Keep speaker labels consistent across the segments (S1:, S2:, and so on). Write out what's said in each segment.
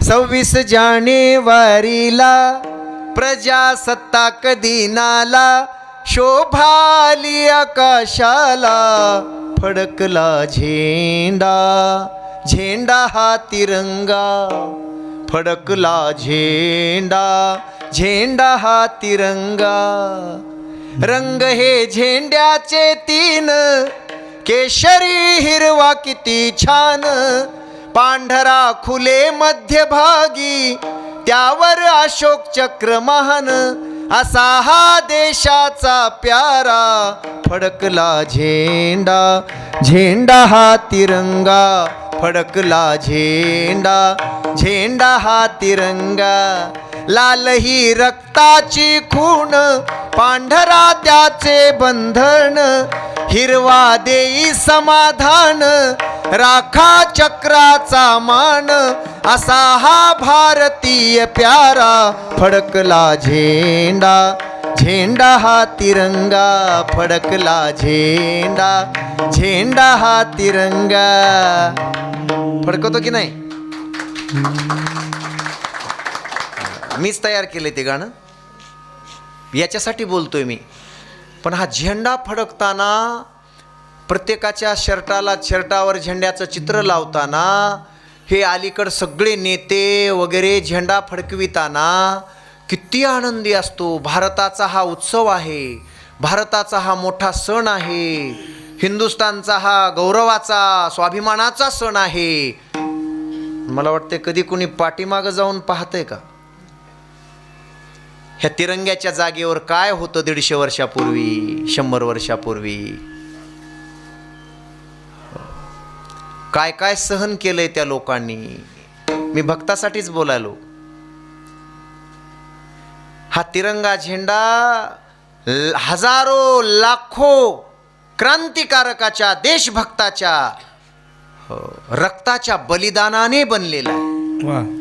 S1: 26 जानेवारीला प्रजासत्ताक दिनाला शोभाली आकाशाला फडकला झेंडा, झेंडा हा तिरंगा, फडकला झेंडा, झेंडा हा तिरंगा. रंग हे झेंड्याचे 3, केशरी हिरवा किती छान, पांढरा खुले मध्यभागी त्यावर अशोक चक्र महान, असा हा देशाचा प्यारा फडकला झेंडा, झेंडा हा तिरंगा, फडकला झेंडा, झेंडा हा तिरंगा. लाल ही रक्ताची खूण, पांढरा त्याचे बंधन, हिरवा देई समाधान, राखा चक्राचा मान, असा हा भारतीय प्यारा फडकला झेंडा, झेंडा हा तिरंगा, फडकला झेंडा, झेंडा हा तिरंगा. फडकवतो की नाही? मीच तयार केले ते गाणं, याच्यासाठी बोलतोय मी. पण हा झेंडा फडकताना, प्रत्येकाच्या शर्टावर झेंड्याचं चित्र लावताना, हे अलीकड सगळे नेते वगैरे झेंडा फडकविताना किती आनंदी असतो. भारताचा हा उत्सव आहे, भारताचा हा मोठा सण आहे, हिंदुस्थानचा हा गौरवाचा स्वाभिमानाचा सण आहे. मला वाटते कधी कुणी पाठीमागं जाऊन पाहतंय का? ह्या तिरंग्याच्या जागेवर काय होतं 150 वर्षापूर्वी, 100 वर्षापूर्वी? काय काय सहन केलंय त्या लोकांनी. मी भक्तासाठीच बोलायलो. हा तिरंगा झेंडा हजारो लाखो क्रांतिकारकाच्या, देशभक्ताच्या रक्ताच्या बलिदानाने बनलेला आहे.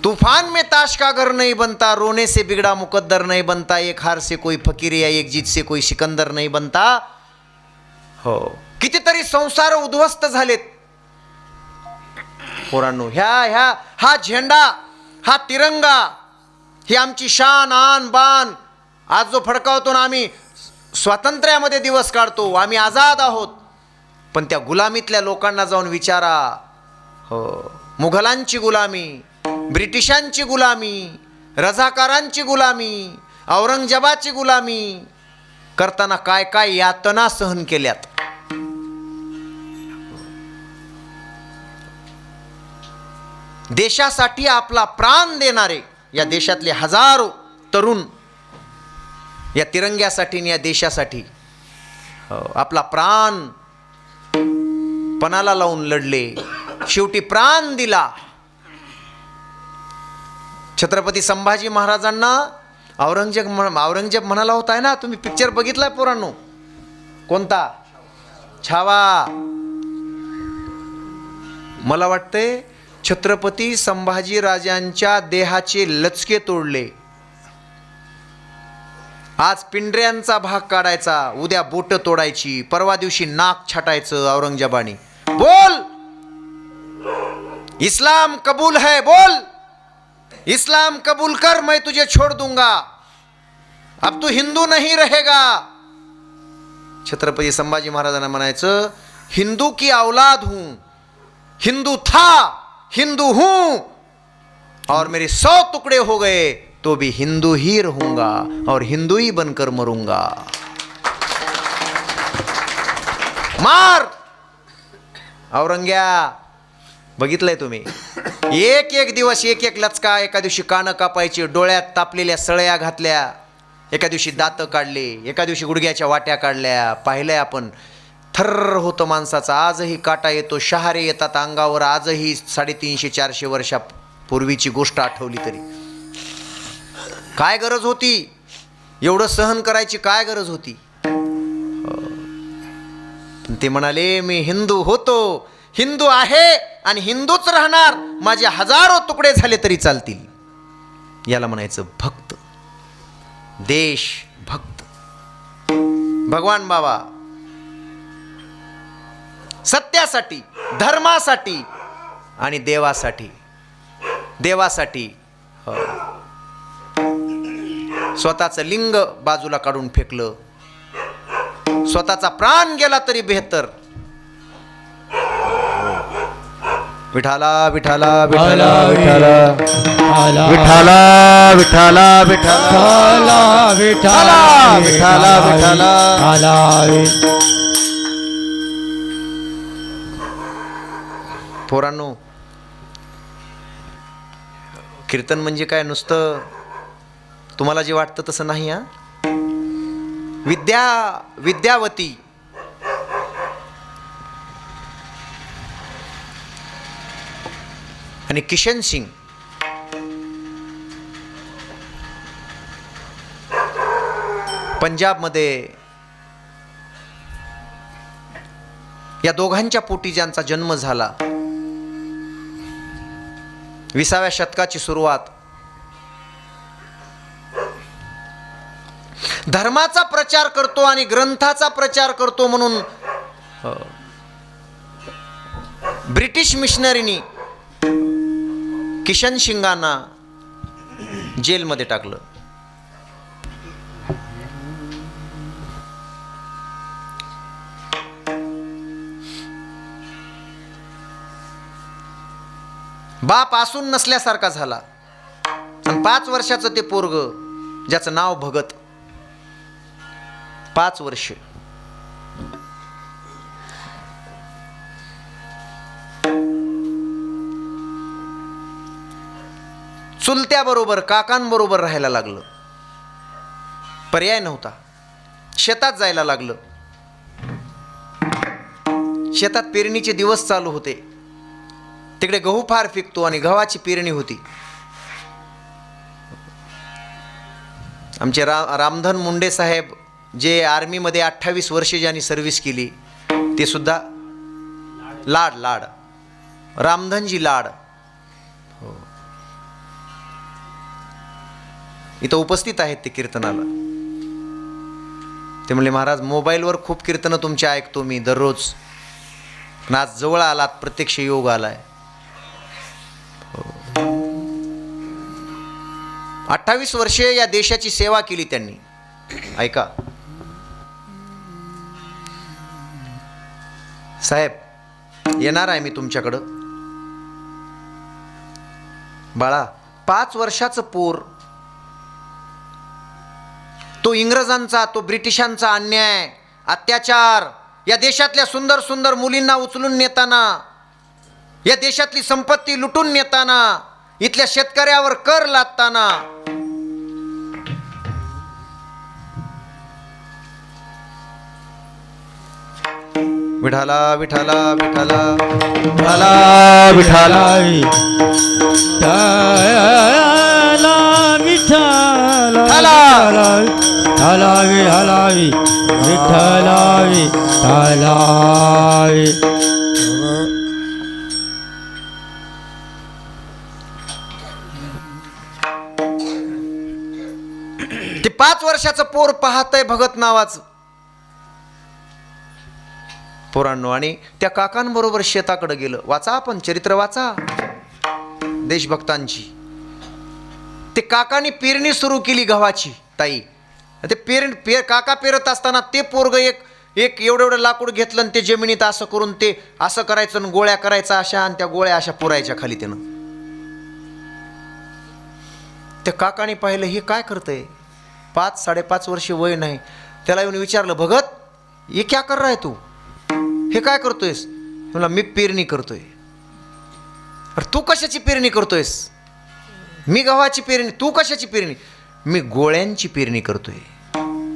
S1: तूफान में ताश का घर नहीं बनता, रोने से बिगड़ा मुकद्दर नहीं बनता, एक हार से कोई फकीर या एक जीत से कोई सिकंदर नहीं बनता. हो, कितीतरी संसार उद्ध्वस्त झालेत पोरांनो. हा झेंडा, हा तिरंगा, ही आमची शान आन बान. आज जो फडकावतो ना, आम्ही स्वातंत्र्यामध्ये दिवस काढतो, आम्ही आझाद आहोत. पण त्या गुलामीतल्या लोकांना जाऊन विचारा. हो, मुघलांची गुलामी, ब्रिटिशांची गुलामी, रझाकारांची गुलामी, औरंगजेबाची गुलामी करताना काय काय यातना सहन केल्यात. देशासाठी आपला प्राण देणारे या देशातले हजारो तरुण या तिरंग्यासाठी आणि या देशासाठी आपला प्राण पणाला लावून लढले, शेवटी प्राण दिला. छत्रपती संभाजी महाराजांना औरंगजेब म्हणाला होता ना, तुम्ही पिक्चर बघितलाय पोरांनो? कोणता? छावा. मला वाटते छत्रपती संभाजी राजांच्या देहाचे लचके तोडले. आज पिंढऱ्यांचा भाग काढायचा, उद्या बोट तोडायची, परवा दिवशी नाक छाटायचं औरंगजेबाने. बोल, इस्लाम कबूल है, बोल इस्लाम कबूल कर, मैं तुझे छोड़ दूंगा, अब तू हिंदू नहीं रहेगा. छत्रपती संभाजी महाराजांना म्हणायचं, हिंदू की औलाद हूं, हिंदू था, हिंदू हूं, और मेरे 100 टुकड़े हो गए तो भी हिंदू ही रहूंगा और हिंदू ही बनकर मरूंगा. मार औरंग्या. बघितलंय तुम्ही? एक दिवस एक लचका. एका दिवशी कानं कापायची, डोळ्यात तापलेल्या सळया घातल्या, एका दिवशी दात काढले, एका दिवशी गुडघ्याच्या वाट्या काढल्या. पाहिलंय आपण, थर्र होतं माणसाचा. आजही काटा येतो, शहारे येतात अंगावर. आजही 350-400 वर्षापूर्वीची गोष्ट आठवली तरी काय गरज होती? एवढं सहन करायची काय गरज होती? ते म्हणाले, मी हिंदू होतो, हिंदू आहे आणि हिंदूच राहणार, माझे हजारो तुकडे झाले तरी चालतील. याला म्हणायचं भक्त, देश भक्त. भगवान बाबा सत्यासाठी, धर्मासाठी आणि देवासाठी देवासाठी स्वतःचं लिंग बाजूला काढून फेकलं, स्वतःचा प्राण गेला तरी बेहतर. विठाला विठाला विठाला विठाला विठाला विठाला विठाला विठाला विठाला विठाला. पोरांनो, कीर्तन म्हणजे काय नुसतं तुम्हाला जे वाटतं तसं नाही. विद्यावती आणि किशन सिंग पंजाबमध्ये या दोघांच्या पोटी ज्यांचा जन्म झाला, 20व्या शतकाची सुरुवात. धर्माचा प्रचार करतो आणि ग्रंथाचा प्रचार करतो म्हणून ब्रिटिश मिशनरीनी किशन सिंगांना जेलमध्ये टाकलं. बाप असून नसल्यासारखा झाला. आणि 5 वर्षाचं ते पोरग ज्याचं नाव भगत, 5 वर्ष. चुलत्याबरोबर काकांबरोबर राहायला लागलं. पर्याय नव्हता. शेतात जायला लागलं. शेतात पेरणीचे दिवस चालू होते. तिकडे गहू फार पिकतो आणि गव्हाची पेरणी होती. आमचे रामधन मुंडे साहेब, जे आर्मीमध्ये 28 वर्षे ज्यांनी सर्व्हिस केली, ते सुद्धा लाड रामधनजी लाड हो, इथं उपस्थित आहेत ते कीर्तनाला. ते म्हणले, महाराज मोबाईलवर खूप कीर्तनं तुमचे ऐकतो मी दररोज, पण आज जवळ आलात, प्रत्यक्ष योग आलाय. 28 वर्षे या देशाची सेवा केली त्यांनी. ऐका साहेब, येणार आहे मी तुमच्याकडं. बाळा, 5 वर्षाचं पोर, तो इंग्रजांचा, तो ब्रिटिशांचा अन्याय, अत्याचार, या देशातल्या सुंदर सुंदर मुलींना उचलून नेताना, या देशातली संपत्ती लुटून नेताना, इथल्या शेतकऱ्यावर कर लादताना, विठाला विठाला विठाला विठाला विठाला विठाला हलावी हलावी विठ्ठलावी हलावी. ते 5 वर्षाचं पोर पाहतय भगत नावाचं. पोरांनो, आणि त्या काकांबरोबर शेताकडे गेलं. वाचा, आपण चरित्र वाचा देशभक्तांची. ते काकांनी पेरणी सुरू केली गव्हाची. ताई, ते काका पेरत असताना ते पोरग एक एवढं लाकूड घेतलं आणि ते जमिनीत असं करून ते असं करायचं आणि गोळ्या करायचा अशा, आणि त्या गोळ्या अशा पुरायच्या खाली. त्यानं त्या काकाने पाहिलं, हे काय करतंय, 5-5.5 वर्ष वय नाही. त्याला येऊन विचारलं, भगत हे क्या कर रहा है तू, हे काय करतोयस? म्हणला, मी पेरणी करतोय. अरे तू कशाची पेरणी करतोयस? मी गव्हाची पेरणी. तू कशाची पेरणी? मी गोळ्यांची पेरणी करतोय.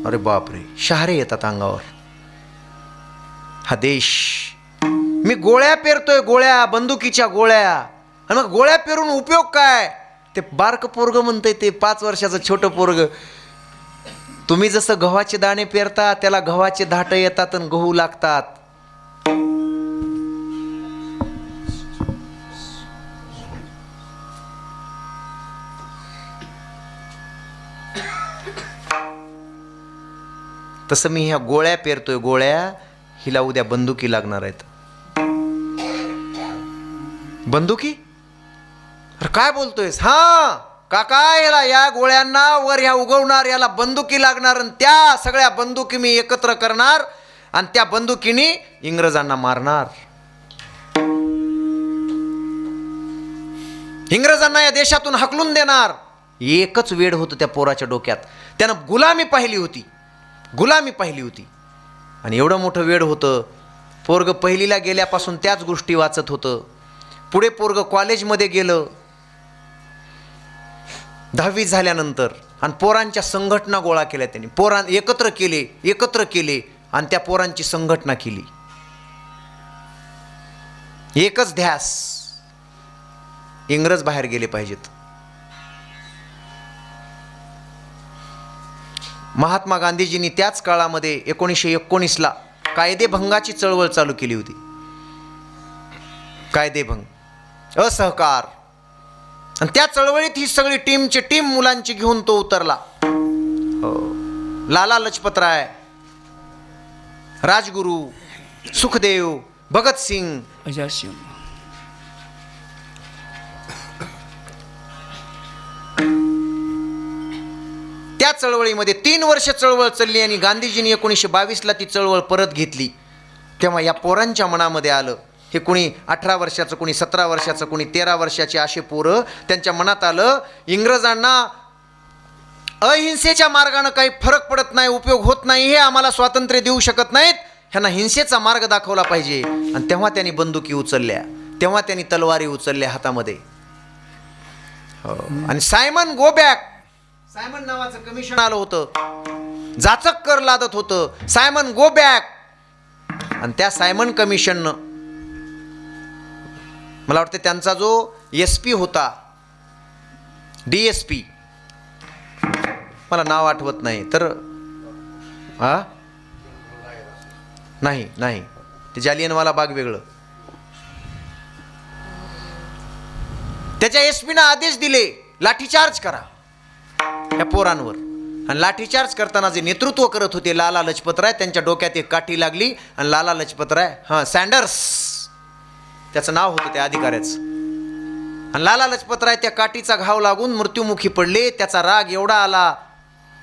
S1: अरे बापरे, शहारे येतात अंगावर. हा देश, मी गोळ्या पेरतोय, गोळ्या, बंदुकीच्या गोळ्या. आणि मग गोळ्या पेरून उपयोग काय? ते बारक पोरग म्हणतंय, ते 5 वर्षाचं छोटं पोरग, तुम्ही जसं गव्हाचे दाणे पेरता, त्याला गव्हाचे धाट येतात आणि गहू लागतात. तसं मी ह्या गोळ्या पेरतोय, गोळ्या, हिला उद्या बंदुकी लागणार आहेत. बंदुकी? अरे काय बोलतोयस? हा काका, याला या गोळ्यांना वर ह्या उगवणार, याला बंदुकी लागणार आणि त्या सगळ्या बंदुकी मी एकत्र करणार आणि त्या बंदुकीने इंग्रजांना मारणार. इंग्रजांना या देशातून हाकलून देणार. एकच वेड होतं त्या पोराच्या डोक्यात. त्यानं गुलामी पाहिली होती, गुलामी पाहिली होती. आणि एवढं मोठं वेड होतं. पोरग पहिलीला गेल्यापासून त्याच गोष्टी वाचत होतं. पुढे पोरग कॉलेजमध्ये गेलं 10वी झाल्यानंतर, आणि पोरांच्या संघटना गोळा केल्या त्यांनी. एकत्र केले आणि त्या पोरांची संघटना केली. एकच ध्यास, इंग्रज बाहेर गेले पाहिजेत. महात्मा गांधीजींनी त्याच काळामध्ये 1919ला कायदेभंगाची चळवळ चालू केली होती. कायदेभंग, असहकार. आणि त्या चळवळीत ही सगळी टीम मुलांची घेऊन तो उतरला. लाला लजपतराय, राजगुरू, सुखदेव, भगतसिंग,
S2: अजय.
S1: त्या चळवळीमध्ये 3 वर्ष चळवळ चालली आणि गांधीजींनी 1922ला ती चळवळ परत घेतली. तेव्हा या पोरांच्या मनामध्ये आलं, हे कोणी 18 वर्षाचं, कोणी 17 वर्षाचं, कोणी 13 वर्षाचे असे पोरं, त्यांच्या मनात आलं इंग्रजांना अहिंसेच्या मार्गाने काही फरक पडत नाही, उपयोग होत नाही, हे आम्हाला स्वातंत्र्य देऊ शकत नाहीत, ह्यांना हिंसेचा मार्ग दाखवला पाहिजे. आणि तेव्हा त्यांनी बंदुकी उचलल्या, तेव्हा त्यांनी तलवारी उचलल्या हातामध्ये. आणि सायमन नावाचं कमिशन आलं होतं, जाचक कर लादत होतं. Simon go back. आणि त्या सायमन कमिशननं, मला वाटतं त्यांचा जो SP होता, DSP, मला नाव आठवत नाही तर, नाही ते जालियनवाला बाग वेगळं. त्याच्या SP आदेश दिले लाठीचार्ज करा या पोरांवर. आणि लाठीचार्ज करताना जे नेतृत्व करत होते लाला लजपतराय, त्यांच्या डोक्यात एक काठी लागली आणि लाला लजपतराय, सँडर्स त्याचं नाव होतं त्या अधिकाऱ्याचं. आणि लाला लजपतराय त्या काठीचा घाव लागून मृत्युमुखी पडले. त्याचा राग एवढा आला,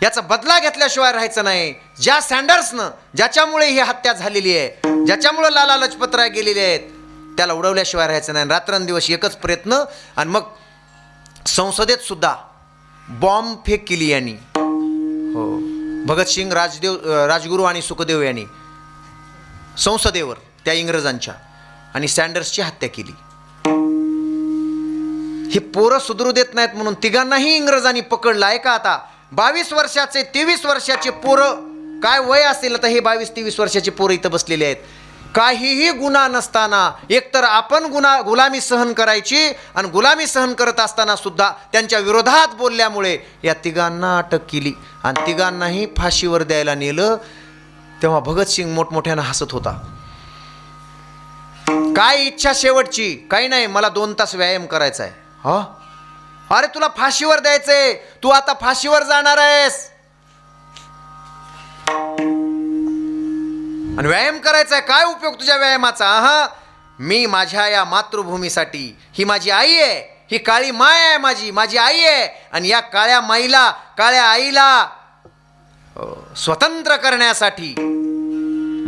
S1: याचा बदला घेतल्याशिवाय राहायचं नाही. ज्या सँडर्सनं, ज्याच्यामुळे ही हत्या झालेली आहे, ज्याच्यामुळे लाला लजपतराय गेलेले आहेत, त्याला उडवल्याशिवाय राहायचं नाही. रात्रंदिवस एकच प्रयत्न. आणि मग संसदेत सुद्धा बॉम्ब फेक केली यांनी. भगतसिंग, राजगुरू आणि सुखदेव यांनी संसदेवर त्या इंग्रजांच्या, आणि सँडर्सची हत्या केली. हे पोरं सुधरू देत नाहीत म्हणून तिघांनाही इंग्रजांनी पकडलं. आहे का? आता 22 वर्षाचे, 23 वर्षाचे पोरं, काय वय असेल आता हे 22-23 वर्षाचे पोरं इथं बसलेले आहेत. काहीही गुन्हा नसताना, एकतर आपण गुलामी सहन करायची, आणि गुलामी सहन करत असताना सुद्धा त्यांच्या विरोधात बोलल्यामुळे या तिघांना अटक केली आणि तिघांनाही फाशीवर द्यायला नेलं. तेव्हा भगतसिंग मोठमोठ्यानं हसत होता. काय इच्छा शेवटची? काही नाही, मला 2 तास व्यायाम करायचा आहे. अरे तुला फाशीवर द्यायचंय, तू आता फाशीवर जाणार आहेस आणि व्यायाम करायचा आहे. काय उपयोग तुझ्या व्यायामाचा? मी माझ्या या मातृभूमीसाठी, ही माझी आई आहे, ही काळी माय आहे, माझी आई आहे, आणि या काळ्या माईला, काळ्या आईला स्वतंत्र करण्यासाठी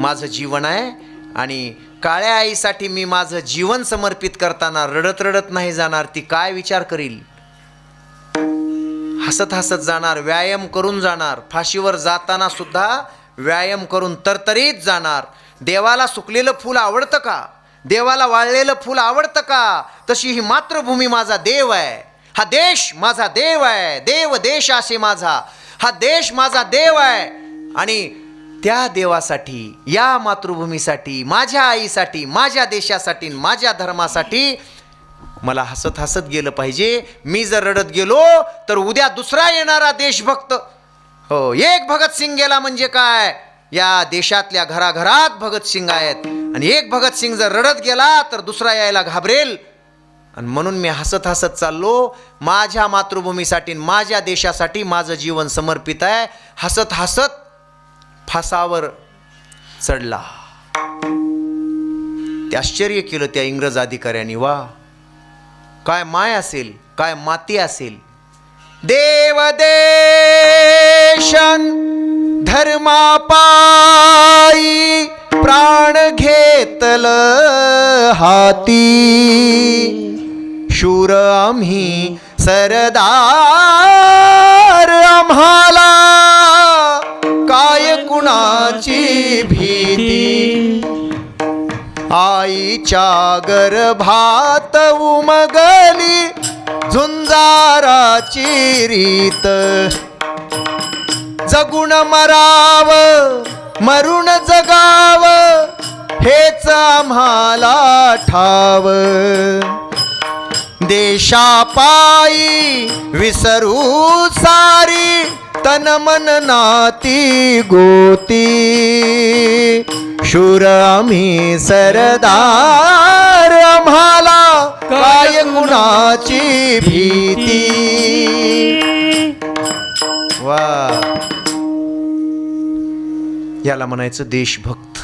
S1: माझं जीवन आहे. आणि काळ्या आईसाठी मी माझं जीवन समर्पित करताना रडत रडत नाही जाणार. ती काय विचार करील? हसत हसत जाणार, व्यायाम करून जाणार. फाशीवर जाताना सुद्धा व्यायाम करून तरतरीत जाणार. देवाला सुकलेलं फूल आवडतं का? देवाला वाळलेलं फूल आवडतं का? तशी ही मातृभूमी माझा देव आहे, हा देश माझा देव आहे. देव देश असे माझा, हा देश माझा देव आहे. आणि त्या देवासाठी, या मातृभूमीसाठी, माझ्या आईसाठी, माझ्या देशासाठी, माझ्या धर्मासाठी मला हसत हसत गेलं पाहिजे. मी जर रडत गेलो तर उद्या दुसरा येणारा देशभक्त, एक भगतसिंग गेला म्हणजे काय, या देशातल्या घराघरात भगतसिंग आहेत. आणि एक भगतसिंग जर रडत गेला तर दुसरा यायला घाबरेल. आणि म्हणून मी हसत हसत चाललो. माझ्या मातृभूमीसाठी, माझ्या देशासाठी माझं जीवन समर्पित आहे. हसत हसत फासावर चढला. ते आश्चर्य केलं त्या इंग्रज अधिकाऱ्यांनी. वा, काय माय असेल, काय माती असेल. देव देशन धर्मापायी प्राण घेतल हाती. शूर आम्ही सरदार, आम्हाला काय कुणाची भीती. आईच्या गर्भात उमगली झुंजाराची रीत. जगून मराव मरून जगाव हेच आम्हाला ठाव. देशापायी विसरू सारी तन मन नाती गोती. शूर आम्ही सरदार, आम्हाला काय कुणाची भीती. वा, याला म्हणायचं देशभक्ती.